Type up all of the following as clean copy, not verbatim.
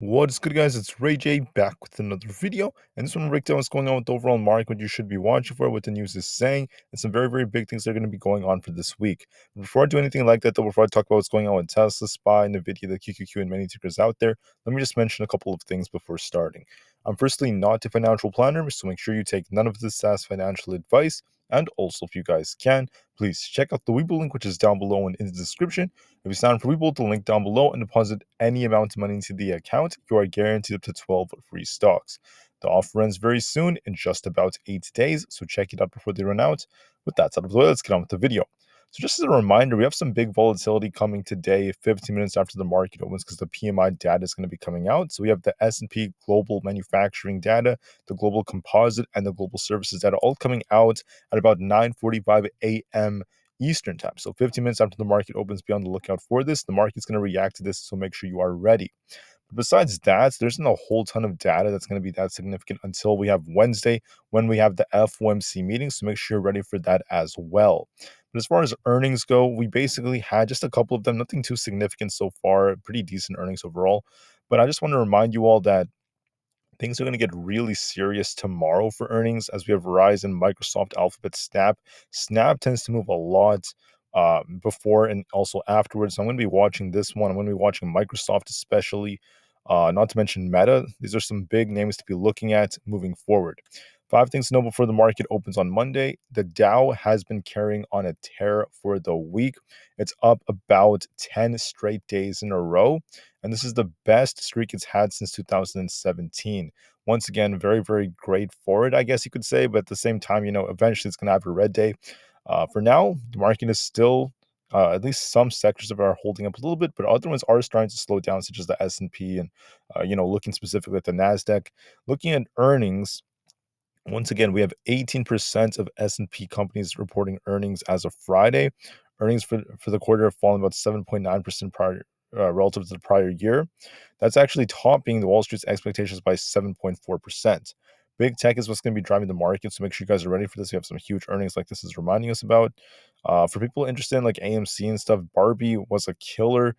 What is good, guys? It's Rey-Jay back with another video, and this one will break down what's going on with the overall market, what you should be watching for, what the news is saying, and some very, very big things that are going to be going on for this week. Before I do anything like that, though, before I talk about what's going on with Tesla, SPY, Nvda, the QQQ, and many tickers out there, let me just mention a couple of things before starting. I'm firstly not a financial planner, so make sure you take none of this as financial advice. And also, if you guys can, please check out the Webull link, which is down below and in the description. If you sign up for Webull, the link down below, and deposit any amount of money into the account, you are guaranteed up to 12 free stocks. The offer ends very soon, in just about 8 days, so check it out before they run out. With that out of the way, let's get on with the video. So just as a reminder, we have some big volatility coming today, 15 minutes after the market opens, because the PMI data is going to be coming out. So we have the S&P Global Manufacturing data, the Global Composite, and the Global Services data all coming out at about 9:45 a.m. Eastern time. So 15 minutes after the market opens, be on the lookout for this. The market's going to react to this, so make sure you are ready. But besides that, there isn't a whole ton of data that's going to be that significant until we have Wednesday when we have the FOMC meeting. So make sure you're ready for that as well. But as far as earnings go, we basically had just a couple of them, nothing too significant so far, pretty decent earnings overall. But I just want to remind you all that things are going to get really serious tomorrow for earnings as we have Verizon, Microsoft, Alphabet, Snap. Snap tends to move a lot before and also afterwards. So I'm going to be watching this one. I'm going to be watching Microsoft especially, not to mention Meta. These are some big names to be looking at moving forward. Five things to know before the market opens on Monday. The Dow has been carrying on a tear for the week. It's up about 10 straight days in a row, and this is the best streak it's had since 2017. Once again, very, very great for it, I guess you could say, but at the same time, eventually it's going to have a red day. For now, the market is still, at least some sectors of it are holding up a little bit, but other ones are starting to slow down, such as the S&P and, looking specifically at the NASDAQ. Looking at earnings, once again, we have 18% of S&P companies reporting earnings as of Friday. Earnings for the quarter have fallen about 7.9% relative to the prior year. That's actually topping the Wall Street's expectations by 7.4%. Big tech is what's going to be driving the market, so make sure you guys are ready for this. We have some huge earnings like this is reminding us about. For people interested in like AMC and stuff, Barbie was a killer.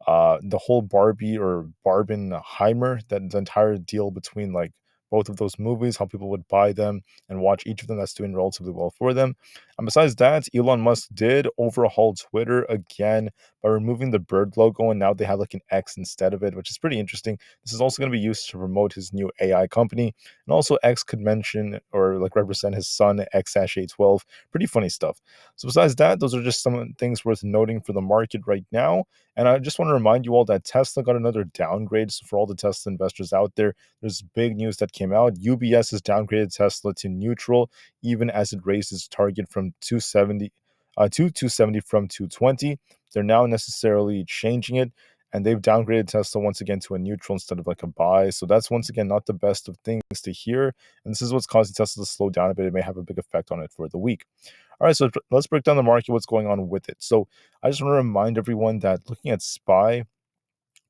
The whole Barbie or Barbenheimer, that the entire deal between like both of those movies, how people would buy them and watch each of them, that's doing relatively well for them. And besides that, Elon Musk did overhaul Twitter again by removing the bird logo, and now they have like an X instead of it, which is pretty interesting. This is also going to be used to promote his new AI company. And also X could mention or like represent his son, X-A12. Pretty funny stuff. So besides that, those are just some things worth noting for the market right now. And I just want to remind you all that Tesla got another downgrade. So for all the Tesla investors out there, there's big news that came out. UBS has downgraded Tesla to neutral, even as it raised its target from 270 from 220. They're now necessarily changing it, and they've downgraded Tesla once again to a neutral instead of like a buy. So that's once again not the best of things to hear. And this is what's causing Tesla to slow down a bit. It may have a big effect on it for the week. All right, so let's break down the market, what's going on with it. So I just want to remind everyone that looking at SPY,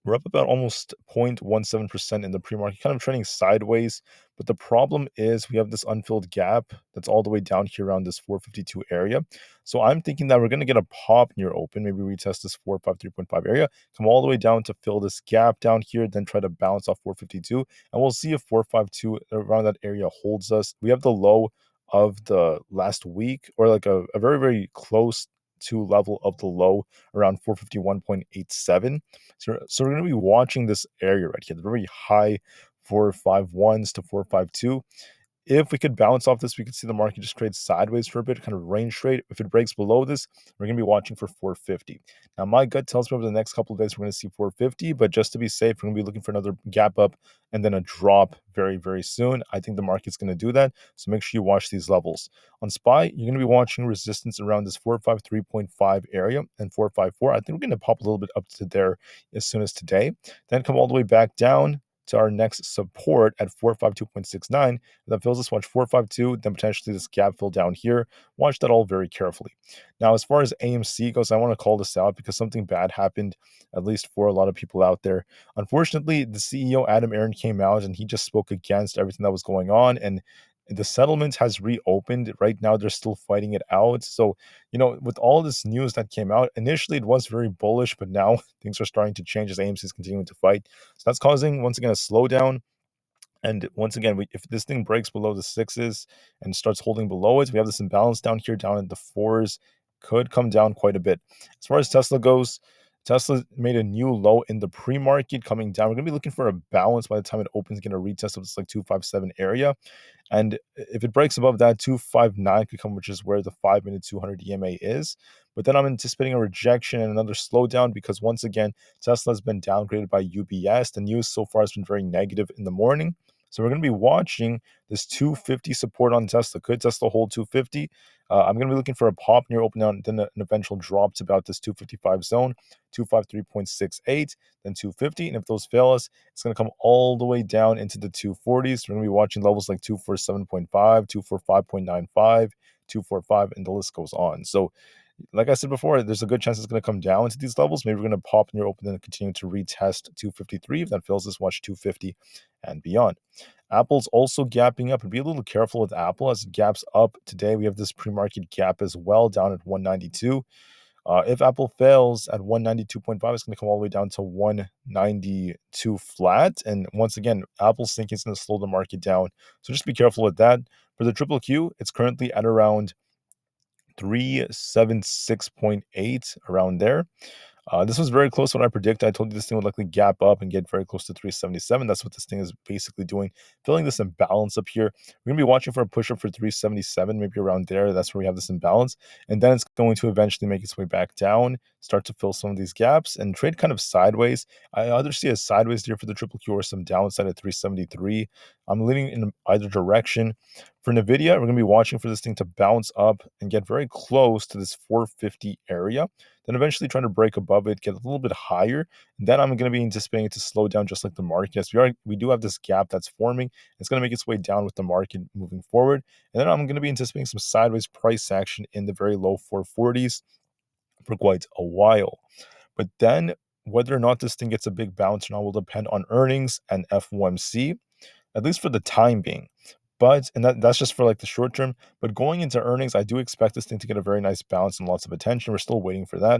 we're up about almost 0.17% in the pre-market, kind of trending sideways. But the problem is we have this unfilled gap that's all the way down here around this 452 area. So I'm thinking that we're going to get a pop near open, maybe retest this 453.5 area, come all the way down to fill this gap down here, then try to bounce off 452. And we'll see if 452 around that area holds us. We have the low of the last week, or like a very, very close to level of the low around 451.87. So we're going to be watching this area right here, the very high 451s to 452. If we could bounce off this, we could see the market just trade sideways for a bit, kind of range trade. If it breaks below this, we're going to be watching for 450. Now, my gut tells me over the next couple of days, we're going to see 450, but just to be safe, we're going to be looking for another gap up and then a drop very, very soon. I think the market's going to do that, so make sure you watch these levels. On SPY, you're going to be watching resistance around this 453.5 area and 454. I think we're going to pop a little bit up to there as soon as today, then come all the way back down to our next support at 452.69. That fills us, watch 452, then potentially this gap fill down here. Watch that all very carefully. Now, as far as AMC goes, I want to call this out because something bad happened, at least for a lot of people out there. Unfortunately, the CEO, Adam Aaron, came out and he just spoke against everything that was going on. And The settlement has reopened. Right now, they're still fighting it out. So, with all this news that came out, initially it was very bullish, but now things are starting to change as AMC is continuing to fight. So that's causing, once again, a slowdown. And once again, if this thing breaks below the sixes and starts holding below it, we have this imbalance down here, down at the fours, could come down quite a bit. As far as Tesla goes, Tesla made a new low in the pre-market coming down. We're going to be looking for a balance by the time it opens, going to retest of this like 257 area. And if it breaks above that, 259 could come, which is where the 5-minute 200 EMA is. But then I'm anticipating a rejection and another slowdown because once again, Tesla has been downgraded by UBS. The news so far has been very negative in the morning. So we're going to be watching this 250 support on Tesla. Could Tesla hold 250? I'm going to be looking for a pop near open down, then an eventual drop to about this 255 zone, 253.68, then 250. And if those fail us, it's going to come all the way down into the 240s. We're going to be watching levels like 247.5, 245.95, 245, and the list goes on. So, like I said before, there's a good chance it's going to come down into these levels. Maybe we're going to pop near open and continue to retest 253. If that fails us, watch 250 and beyond. Apple's also gapping up, and be a little careful with Apple as it gaps up today. We have this pre-market gap as well down at 192. If Apple fails at 192.5, it's going to come all the way down to 192 flat. And once again, Apple's thinking it's going to slow the market down. So just be careful with that. For the triple Q, it's currently at around 376.8, around there. This was very close to what I predicted. I told you this thing would likely gap up and get very close to 377. That's what this thing is basically doing, filling this imbalance up here. We're going to be watching for a push up for 377, maybe around there. That's where we have this imbalance. And then it's going to eventually make its way back down, start to fill some of these gaps, and trade kind of sideways. I either see a sideways here for the triple Q or some downside at 373. I'm leaning in either direction. For Nvda, we're going to be watching for this thing to bounce up and get very close to this 450 area, then eventually trying to break above it, get a little bit higher. And then I'm going to be anticipating it to slow down just like the market. Yes, we do have this gap that's forming. It's going to make its way down with the market moving forward. And then I'm going to be anticipating some sideways price action in the very low 440s for quite a while. But then whether or not this thing gets a big bounce or not will depend on earnings and FOMC, at least for the time being. And that's just for like the short term. But going into earnings, I do expect this thing to get a very nice bounce and lots of attention. We're still waiting for that.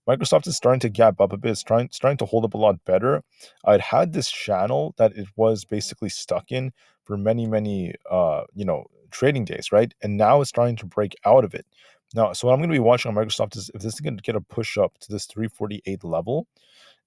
Microsoft is starting to gap up a bit. It's starting to hold up a lot better. It had this channel that it was basically stuck in for many trading days, right? And now it's starting to break out of it. Now, so what I'm going to be watching on Microsoft is if this thing can get a push up to this 348 level,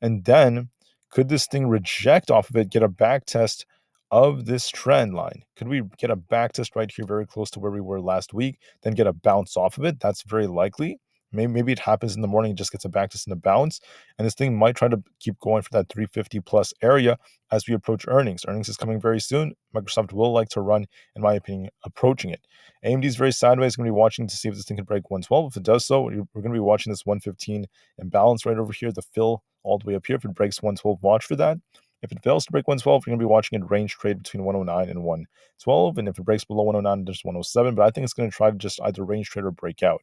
and then could this thing reject off of it, get a back test of this trend line? Could we get a back test right here very close to where we were last week, then get a bounce off of it? That's very likely. Maybe it happens in the morning, just gets a back test and a bounce, and this thing might try to keep going for that 350 plus area as we approach earnings. Earnings is coming very soon. Microsoft will like to run, in my opinion, approaching it. AMD is very sideways. Going to be watching to see if this thing can break 112. If it does so, we're going to be watching this 115 imbalance right over here, the fill all the way up here. If it breaks 112, watch for that. If it fails to break 112, you're going to be watching it range trade between 109 and 112. And if it breaks below 109, there's 107. But I think it's going to try to just either range trade or break out.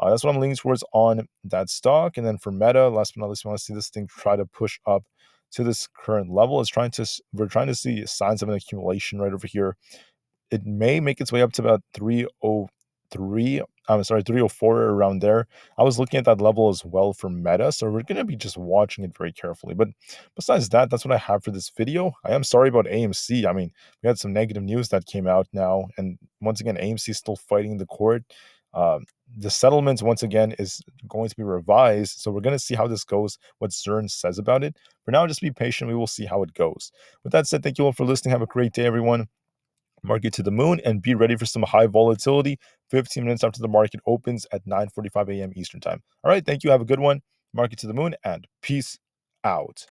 That's what I'm leaning towards on that stock. And then for Meta, last but not least, we want to see this thing try to push up to this current level. We're trying to see signs of an accumulation right over here. It may make its way up to about 304 around there. I was looking at that level as well for Meta, so we're going to be just watching it very carefully. But besides that, that's what I have for this video. I am sorry about AMC. I mean, we had some negative news that came out now, and once again, AMC is still fighting the court. The settlement, once again, is going to be revised, so we're going to see how this goes, what CERN says about it. For now, just be patient. We will see how it goes. With that said, thank you all for listening. Have a great day, everyone. Market to the moon, and be ready for some high volatility 15 minutes after the market opens at 9:45 a.m. Eastern time. All right, thank you. Have a good one. Market to the moon, and peace out.